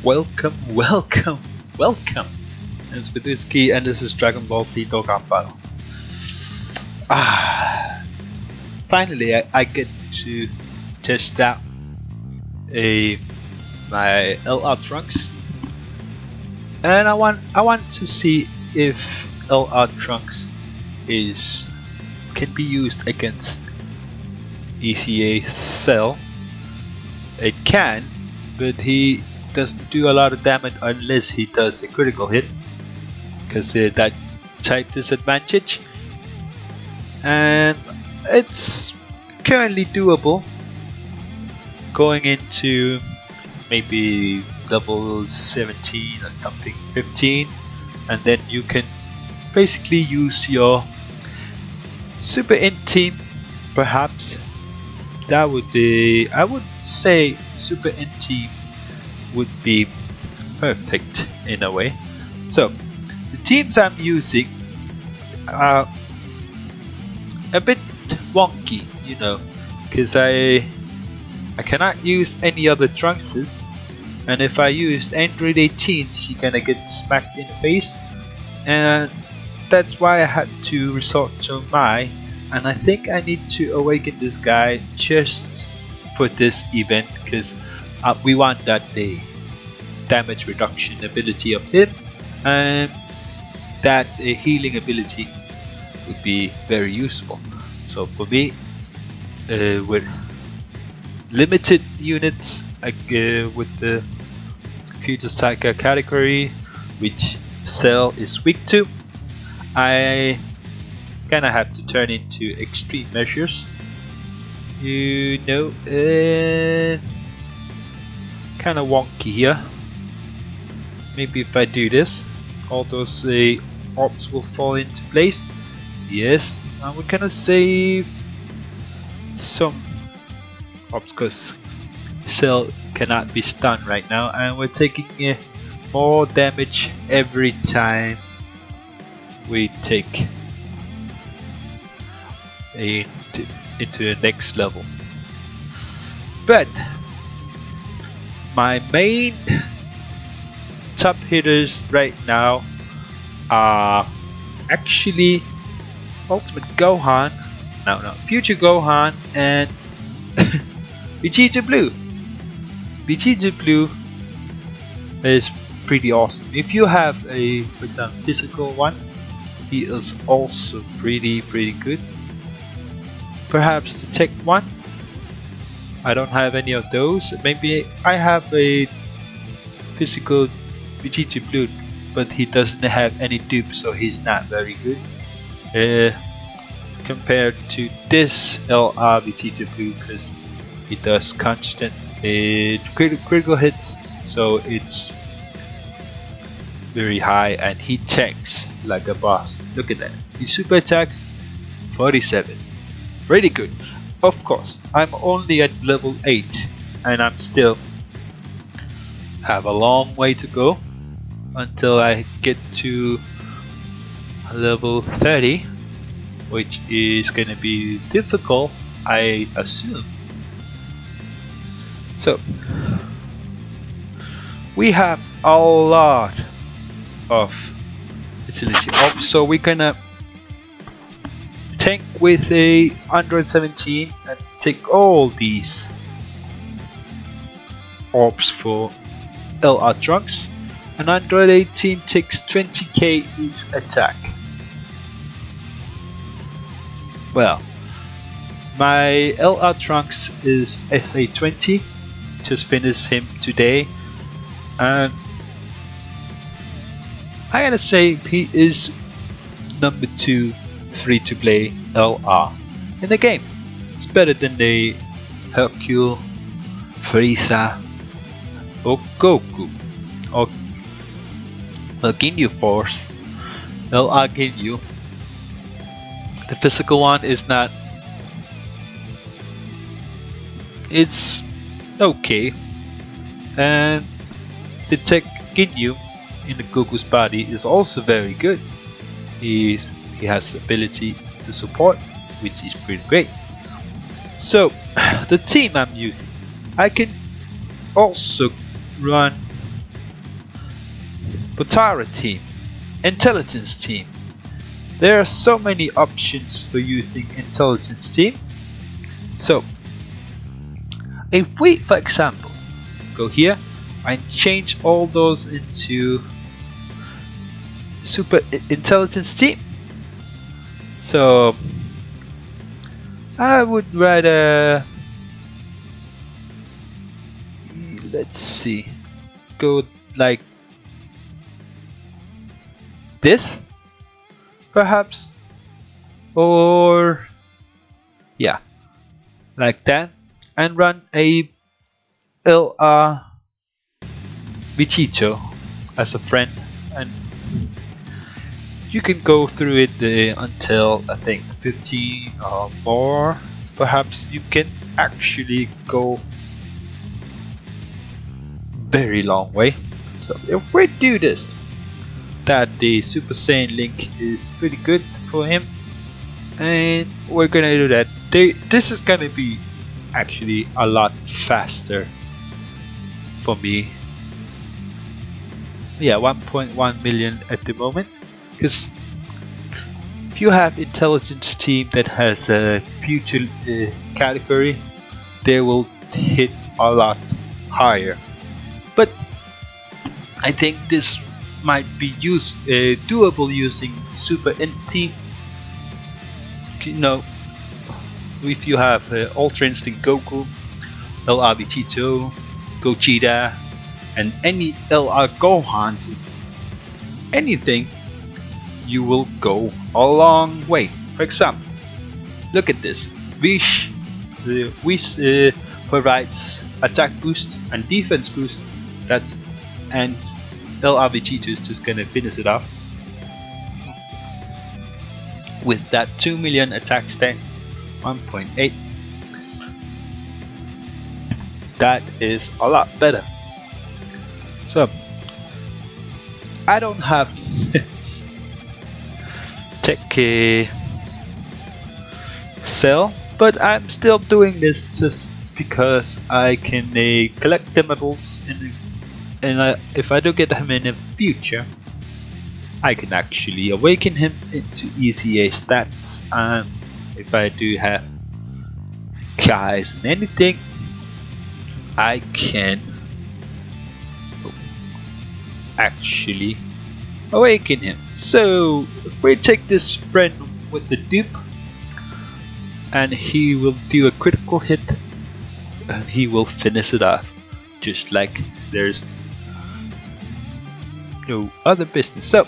Welcome, welcome, welcome. It's Bidutski and this is Dragon Ball Z Dokkan Battle. Finally I get to test out my LR Trunks, and I want to see if LR Trunks can be used against EZA Cell. It can, but he doesn't do a lot of damage unless he does a critical hit, because that type disadvantage, and it's currently doable going into maybe level 17 or something, 15, and then you can basically use your super int team. Perhaps that would be, I would say super int team would be perfect in a way. So the teams I'm using are a bit wonky, you know, because I cannot use any other Trunkses, and if I use Android 18s you're gonna get smacked in the face, and that's why I had to resort to Mai, and I think I need to awaken this guy just for this event, because we want that damage reduction ability of him, and that healing ability would be very useful. So for me, with limited units, with the Future Saga category, which Cell is weak to, I kinda have to turn into extreme measures. You know, kinda wonky here. Maybe if I do this, all those orbs will fall into place. Yes, and we're gonna save some orbs because Cell cannot be stunned right now, and we're taking more damage every time we take into the next level. But my main top hitters right now are actually Ultimate Gohan, Future Gohan, and Vegeta Blue. Vegeta Blue is pretty awesome. If you have a, for example, physical one, he is also pretty good. Perhaps the tech one, I don't have any of those. Maybe I have a physical Vegeta Blue, but he doesn't have any dupe, so he's not very good compared to this LR Vegeta Blue, because he does constant critical hits, so it's very high, and he tanks like a boss. Look at that, he super attacks 47, pretty good. Of course, I'm only at level 8, and I'm still have a long way to go until I get to level 30, which is gonna be difficult, I assume. So we have a lot of utility. So we're gonna tank with a Android 17 and take all these orbs for LR Trunks, and Android 18 takes 20k each attack. Well, my LR Trunks is SA20, just finished him today, and I gotta say he is number 2 free-to-play LR in the game. It's better than the Hercule, Frieza, or Goku, or Ginyu Force, LR Ginyu. The physical one is not, it's okay, and the tech Ginyu in the Goku's body is also very good. He has ability to support, which is pretty great. So the team I'm using, I can also run Potara team, Intelligence team. There are so many options for using Intelligence team. So if we, for example, go here and change all those into Super Intelligence team. So I would rather, let's see, go like this perhaps, or yeah, like that, and run a LR Vichito as a friend, and you can go through it until I think 15 or more. Perhaps you can actually go very long way. So if we do this, that the Super Saiyan Link is pretty good for him, and we're gonna do that. This is gonna be actually a lot faster for me. Yeah, 1.1 million at the moment, because if you have Intelligence team that has a future category, they will hit a lot higher. But I think this might be doable using Super NT. You know, if you have Ultra Instinct Goku, LR Vegito, Gogeta, and any LR Gohans, anything, you will go a long way. For example, look at this. Wish provides attack boost and defense boost. And LR Vegito is just gonna finish it off with that 2 million attack stat, 1.8. That is a lot better. So I don't have Tech Cell, but I'm still doing this just because I can collect the medals, and if I do get him in the future, I can actually awaken him into EZA stats. If I do have guys and anything, I can actually awaken him. So if we take this friend with the dupe, and he will do a critical hit, and he will finish it off just like there's no other business. So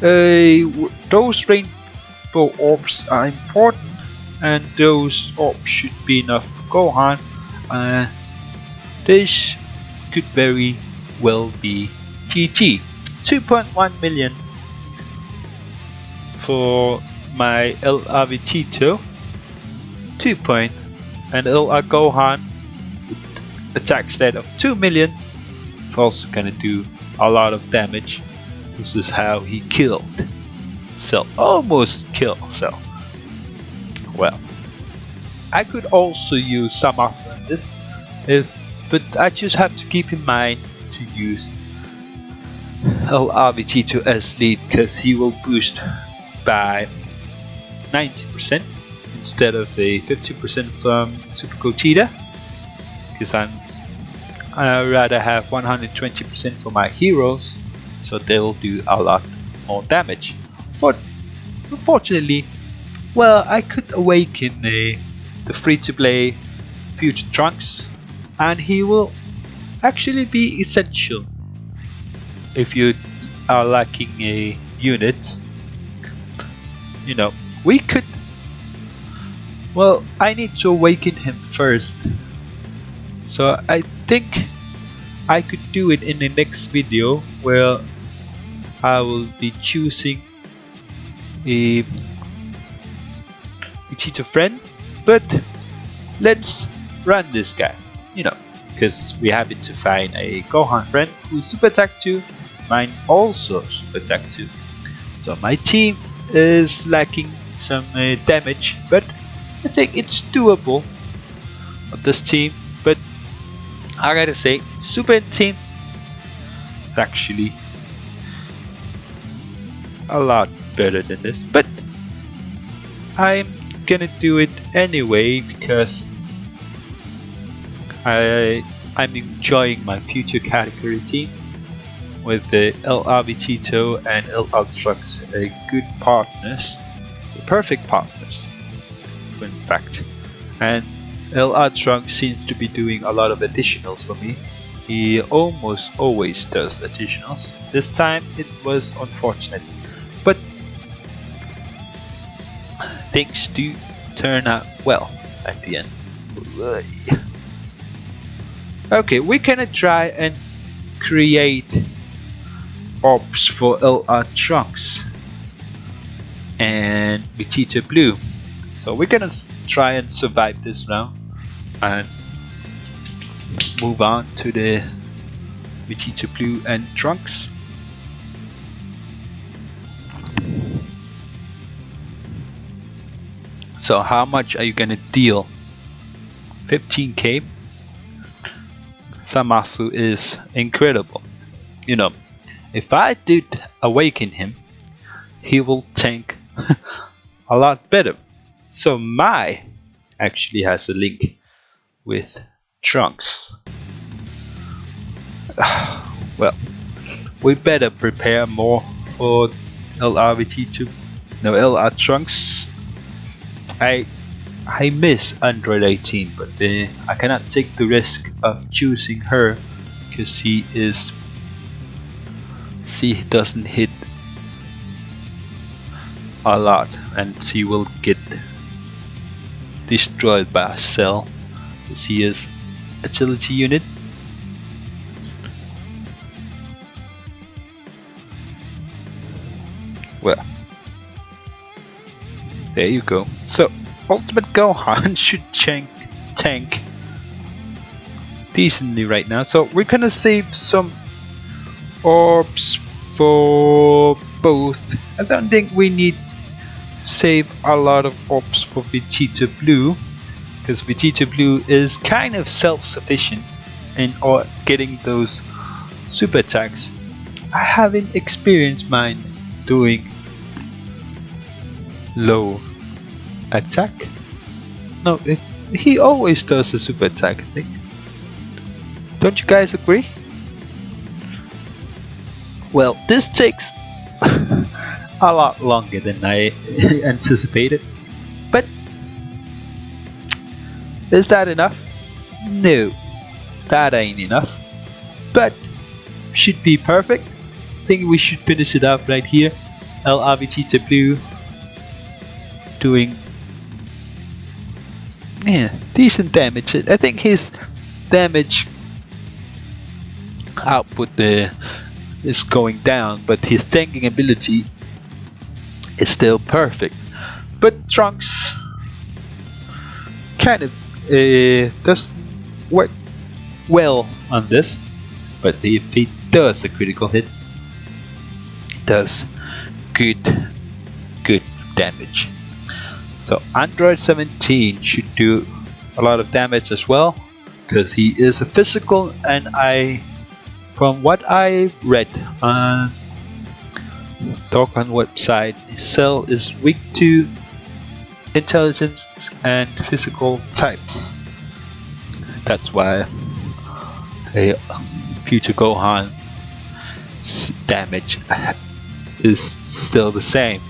those rainbow orbs are important, and those orbs should be enough for Gohan. This could very well be GG. 2.1 million for my LR Vegito, 2 point, and LR Gohan with attack stat of 2 million. It's also gonna do a lot of damage. This is how he killed Cell, almost killed Cell. Well, I could also use Samas on this, but I just have to keep in mind to use LR Vegito as lead, because he will boost by 90% instead of the 50% from Super Gogeta, because I rather have 120% for my heroes, so they'll do a lot more damage. But unfortunately, well, I could awaken the free-to-play Future Trunks, and he will actually be essential if you are lacking a unit. You know, we could, well, I need to awaken him first, so I think I could do it in the next video, where I will be choosing a Vegito friend. But let's run this guy, you know, because we happen to find a Gohan friend who's Super Attack 2, mine also Super Attack 2. So my team is lacking some damage, but I think it's doable of this team. But I gotta say, Super Team is actually a lot better than this, but I'm gonna do it anyway because I'm enjoying my future category team with the El Avicito and El Altrux, good partners, perfect partners in fact. And El Altrux seems to be doing a lot of additionals for me. He almost always does additionals. This time it was unfortunate, but things do turn out well at the end. Okay, we're gonna try and create orbs for LR Trunks and Vegeta Blue. So we're gonna try and survive this round and move on to the Vegeta Blue and Trunks. So how much are you gonna deal? 15k. Zamasu is incredible. You know, if I did awaken him, he will tank a lot better. So Mai actually has a link with Trunks. Well, we better prepare more for LRVT2. No, LR Trunks. I miss Android 18, but I cannot take the risk of choosing her because she doesn't hit a lot and she will get destroyed by a cell. She is agility unit. Well, there you go. So Ultimate Gohan should tank decently right now. So we're gonna save some orbs for both. I don't think we need to save a lot of orbs for Vegeta Blue, because Vegeta Blue is kind of self-sufficient in getting those super attacks. I haven't experienced mine doing low attack. No, he always does a super attack, I think. Don't you guys agree? Well, this takes a lot longer than I anticipated, but is that enough? No, that ain't enough, but should be perfect. I think we should finish it up right here. LRVT Blue doing decent damage. I think his damage output is going down, but his tanking ability is still perfect. But Trunks kind of does work well on this, but if he does a critical hit, it does good damage. So Android 17 should do a lot of damage as well, because he is a physical, and from what I read on Dokkan website, Cell is weak to intelligence and physical types. That's why a future Gohan damage is still the same.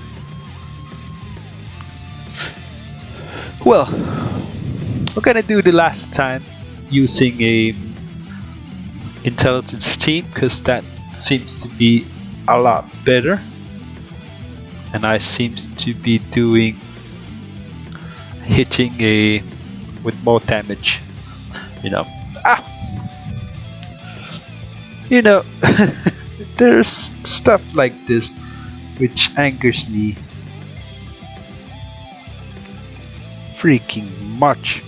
Well, we're gonna do the last time using a intelligence team, because that seems to be a lot better, and I seem to be hitting with more damage. There's stuff like this which angers me freaking much.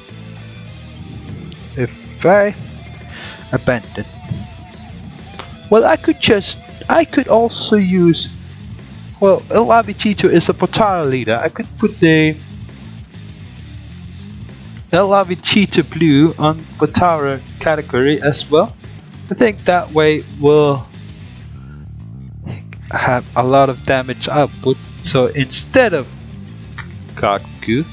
If I abandon, well, I could also use, well, El Avicito is a Potara leader. I could put the LRV Cheetah Blue on Potara category as well. I think that way we'll have a lot of damage output. So instead of Kaku,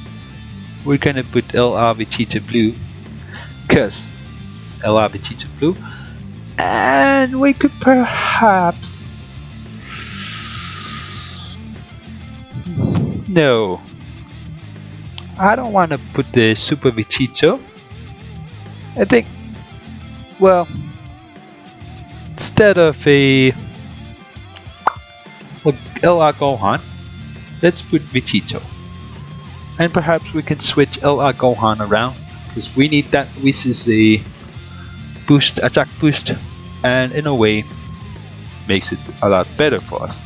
we're gonna put LRV Cheetah Blue, cause LRV Cheetah Blue, and we could perhaps no. I don't want to put the Super Vegito. I think, well, instead of a LR Gohan, let's put Vegito. And perhaps we can switch LR Gohan around, because we need that. This is a boost, attack boost, and in a way makes it a lot better for us.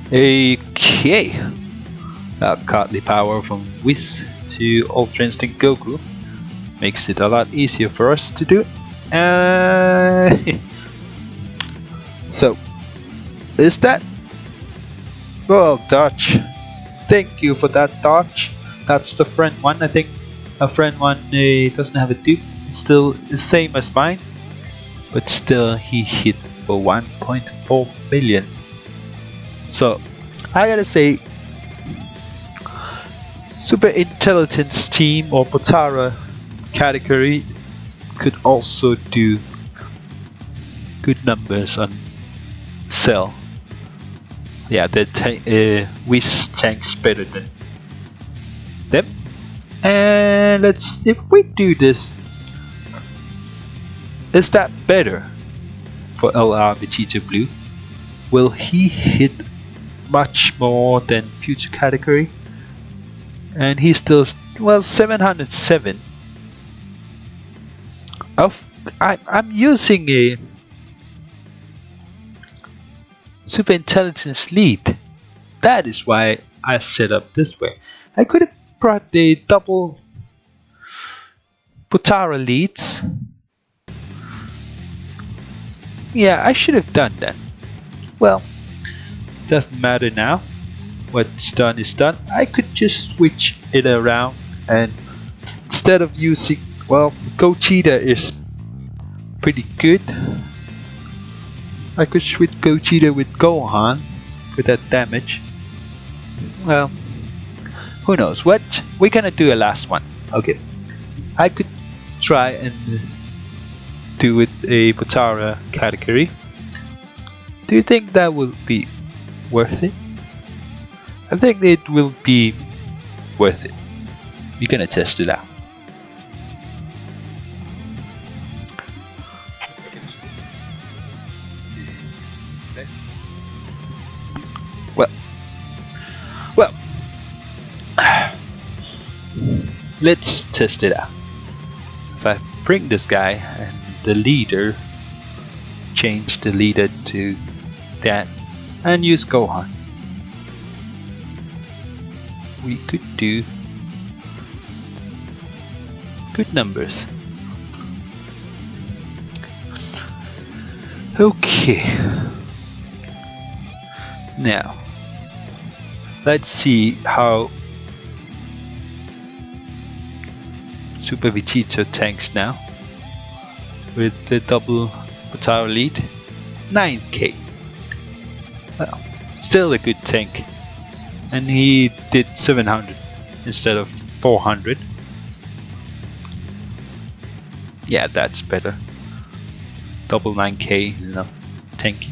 Okay. Godly power from Whis to Ultra Instinct Goku makes it a lot easier for us to do. So, is that? Well, dodge. Thank you for that dodge. That's the friend one. I think a friend one doesn't have a dupe. It's still the same as mine, but still he hit for 1.4 million. So I gotta say, Super Intelligence Team or Potara category could also do good numbers on Cell. Yeah, the Whis tanks better than them. And let's, if we do this, is that better for LR Vegeta Blue? Will he hit much more than future category? And he's still, well, 707. I'm using a Super Intelligence lead. That is why I set up this way. I could have brought the double Potara leads. Yeah, I should have done that. Well, doesn't matter now. What's done is done. I could just switch it around, and instead of using, well, Gogeta is pretty good. I could switch Gogeta with Gohan for that damage. Well, who knows? What we're gonna do a last one. Okay, I could try and do it a Potara category. Do you think that will be worth it? I think it will be worth it. We're gonna test it out. Well, let's test it out. If I bring this guy and the leader, change the leader to that, and use Gohan, we could do good numbers. Okay, now let's see how Super Vegeta tanks now with the double Potara lead. 9k. Well, still a good tank. And he did 700 instead of 400. Yeah, that's better. Double 9k, you know, tanking.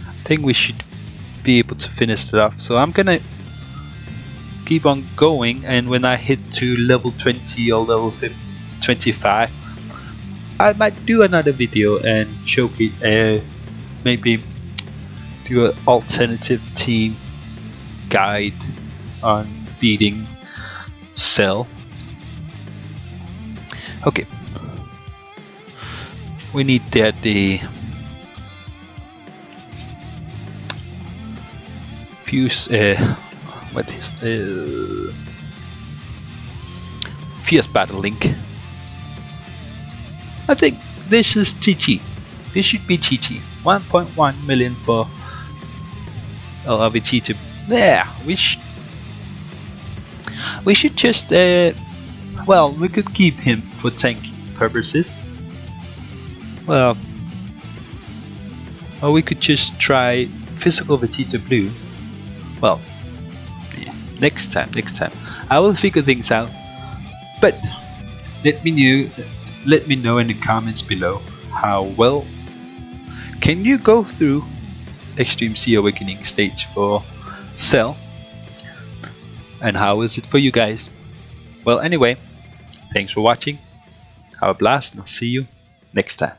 I think we should be able to finish it off. So I'm gonna keep on going, and when I hit to level 20 or level 25, I might do another video and showcase, maybe do an alternative team guide on beating Cell. Okay, we need the fuse. What is Fierce Battle Link? I think this is TG. This should be TG. 1.1 million for LRVT to, Yeah, we should just well, we could keep him for tanking purposes. Well, or we could just try physical Vegeta Blue. Well, yeah, next time. I will figure things out. But let me know in the comments below how well can you go through Extreme Sea Awakening stage for Cell, and how is it for you guys? Well, anyway, thanks for watching. Have a blast, and I'll see you next time.